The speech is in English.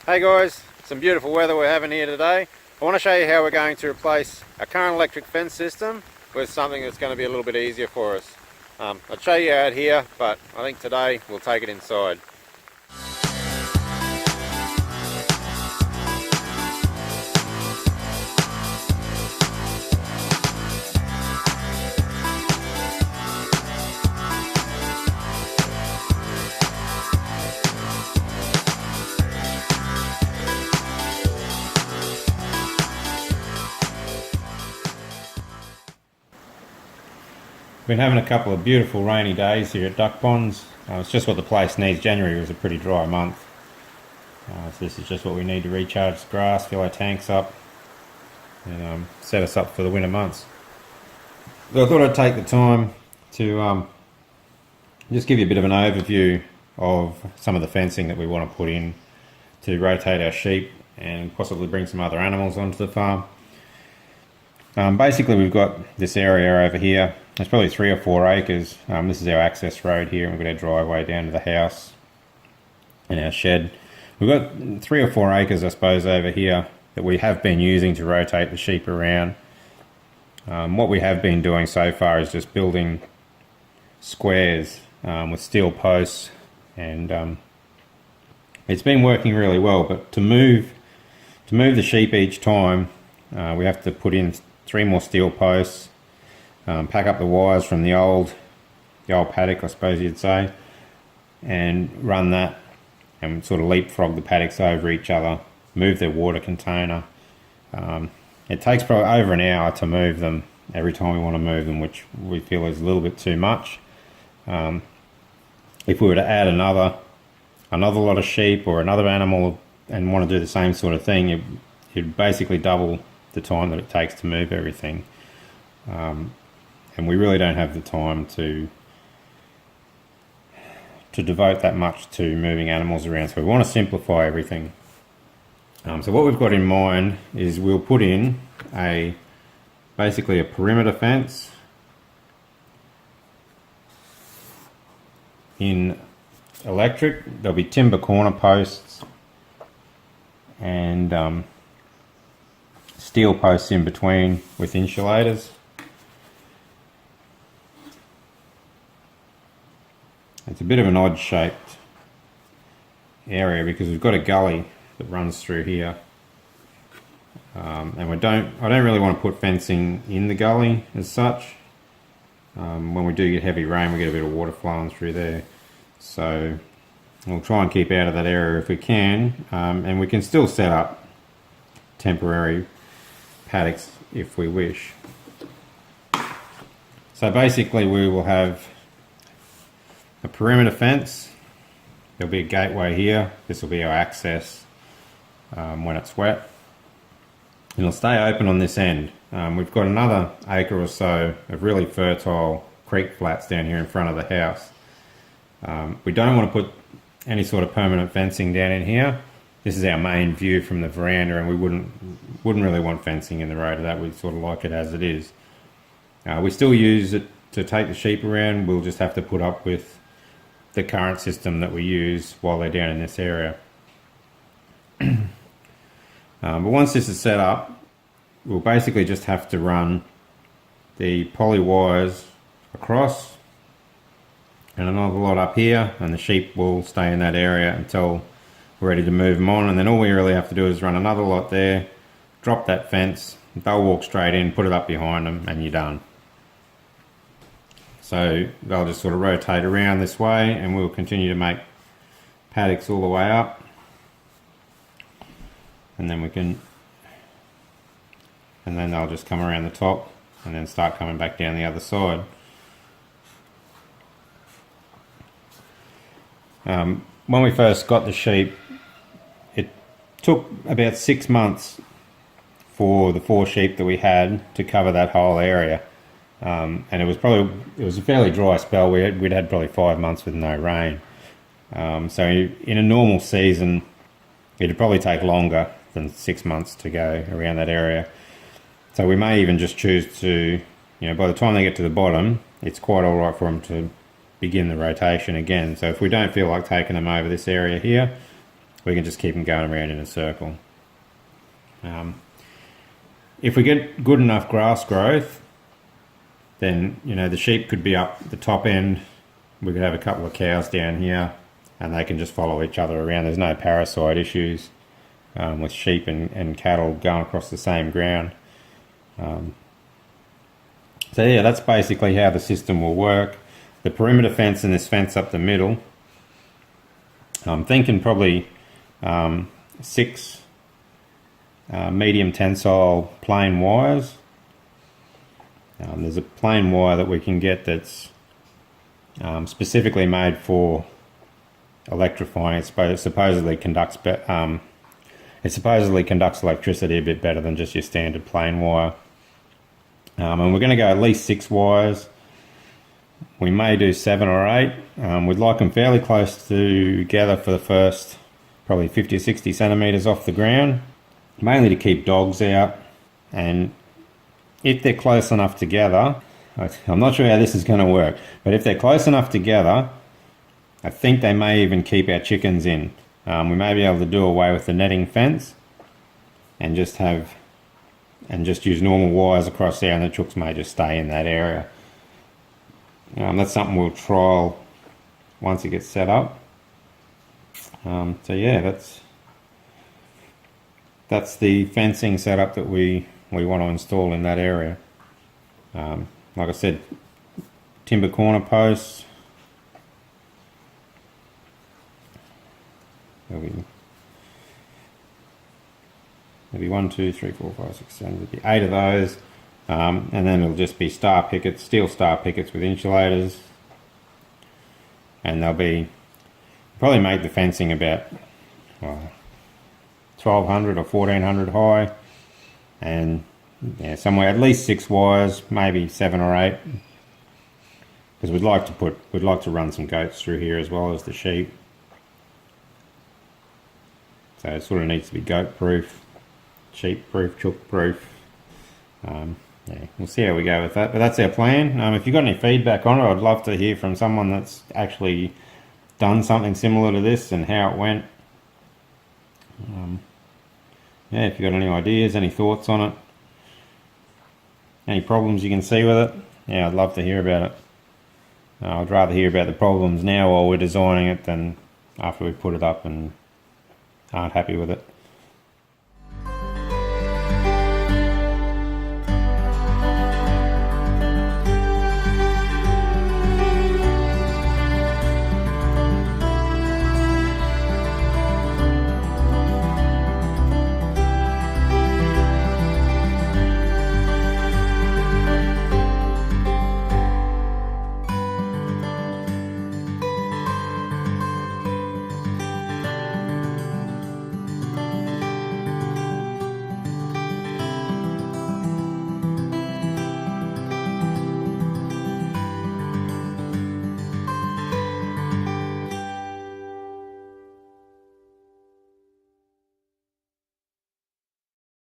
Hey guys, some beautiful weather we're having here today. I want to show you how we're going to replace a current electric fence system with something that's going to be a little bit easier for us. I'll show you out here, but I think today we'll take it inside. Been having a couple of beautiful rainy days here at Duck Ponds. It's just what the place needs. January was a pretty dry month. So this is just what we need to recharge the grass, fill our tanks up, and set us up for the winter months. So I thought I'd take the time to just give you a bit of an overview of some of the fencing that we want to put in to rotate our sheep and possibly bring some other animals onto the farm. Basically we've got this area over here. It's probably 3 or 4 acres. This is our access road here, and we've got our driveway down to the house and our shed. We've got 3 or 4 acres, I suppose, over here that we have been using to rotate the sheep around. What we have been doing so far is just building squares with steel posts, and it's been working really well. But to move the sheep each time, we have to put in 3 more steel posts. Pack up the wires from the old paddock, I suppose you'd say, and run that and sort of leapfrog the paddocks over each other, move their water container. It takes probably over an hour to move them every time we want to move them, which we feel is a little bit too much. If we were to add another lot of sheep or another animal and want to do the same sort of thing, it'd basically double the time that it takes to move everything. And we really don't have the time to devote that much to moving animals around, so we want to simplify everything. So what we've got in mind is we'll put in basically a perimeter fence in electric. There'll be timber corner posts and steel posts in between with insulators. It's a bit of an odd shaped area because we've got a gully that runs through here, and I don't really want to put fencing in the gully as such. When we do get heavy rain, we get a bit of water flowing through there, so we'll try and keep out of that area if we can, and we can still set up temporary paddocks if we wish. So basically we will have a perimeter fence. There'll be a gateway here. This will be our access when it's wet. And it'll stay open on this end. We've got another acre or so of really fertile creek flats down here in front of the house. We don't want to put any sort of permanent fencing down in here. This is our main view from the veranda, and we wouldn't really want fencing in the road of that. We sort of like it as it is. We still use it to take the sheep around. We'll just have to put up with the current system that we use while they're down in this area. But once this is set up, we'll basically just have to run the poly wires across and another lot up here, and the sheep will stay in that area until we're ready to move them on. And then all we really have to do is run another lot there, drop that fence, they'll walk straight in, put it up behind them, and you're done. So they'll just sort of rotate around this way, and we'll continue to make paddocks all the way up. And then they'll just come around the top and then start coming back down the other side. When we first got the sheep, it took about 6 months for the 4 sheep that we had to cover that whole area. And it was a fairly dry spell. We'd had probably 5 months with no rain. So in a normal season, it'd probably take longer than 6 months to go around that area. So we may even just choose to, by the time they get to the bottom, it's quite all right for them to begin the rotation again. So if we don't feel like taking them over this area here, we can just keep them going around in a circle. If we get good enough grass growth, then the sheep could be up the top end. We could have a couple of cows down here, and they can just follow each other around. There's no parasite issues with sheep and cattle going across the same ground. So yeah, that's basically how the system will work. The perimeter fence and this fence up the middle, I'm thinking probably 6 medium tensile plain wires. There's a plain wire that we can get that's specifically made for electrifying. It supposedly conducts electricity a bit better than just your standard plain wire. And we're going to go at least 6 wires. We may do 7 or 8. We'd like them fairly close together for the first probably 50 or 60 centimetres off the ground, mainly to keep dogs out. And if they're close enough together, I'm not sure how this is going to work, but if they're close enough together, I think they may even keep our chickens in. We may be able to do away with the netting fence and just use normal wires across there, and the chooks may just stay in that area. That's something we'll trial once it gets set up. So yeah, that's the fencing setup that we want to install in that area. Like I said, timber corner posts. There'll be 1, 2, 3, 4, 5, 6, 7. There'll be 8 of those, and then it'll just be steel star pickets with insulators, and they'll probably make the fencing about 1,200 or 1,400 high, and somewhere at least 6 wires, maybe 7 or 8, because we'd like to run some goats through here as well as the sheep. So it sort of needs to be goat proof, sheep proof, chook proof. We'll see how we go with that, but that's our plan. If you've got any feedback on it, I'd love to hear from someone that's actually done something similar to this and how it went. If you've got any ideas, any thoughts on it, any problems you can see with it, I'd love to hear about it. I'd rather hear about the problems now while we're designing it than after we put it up and aren't happy with it.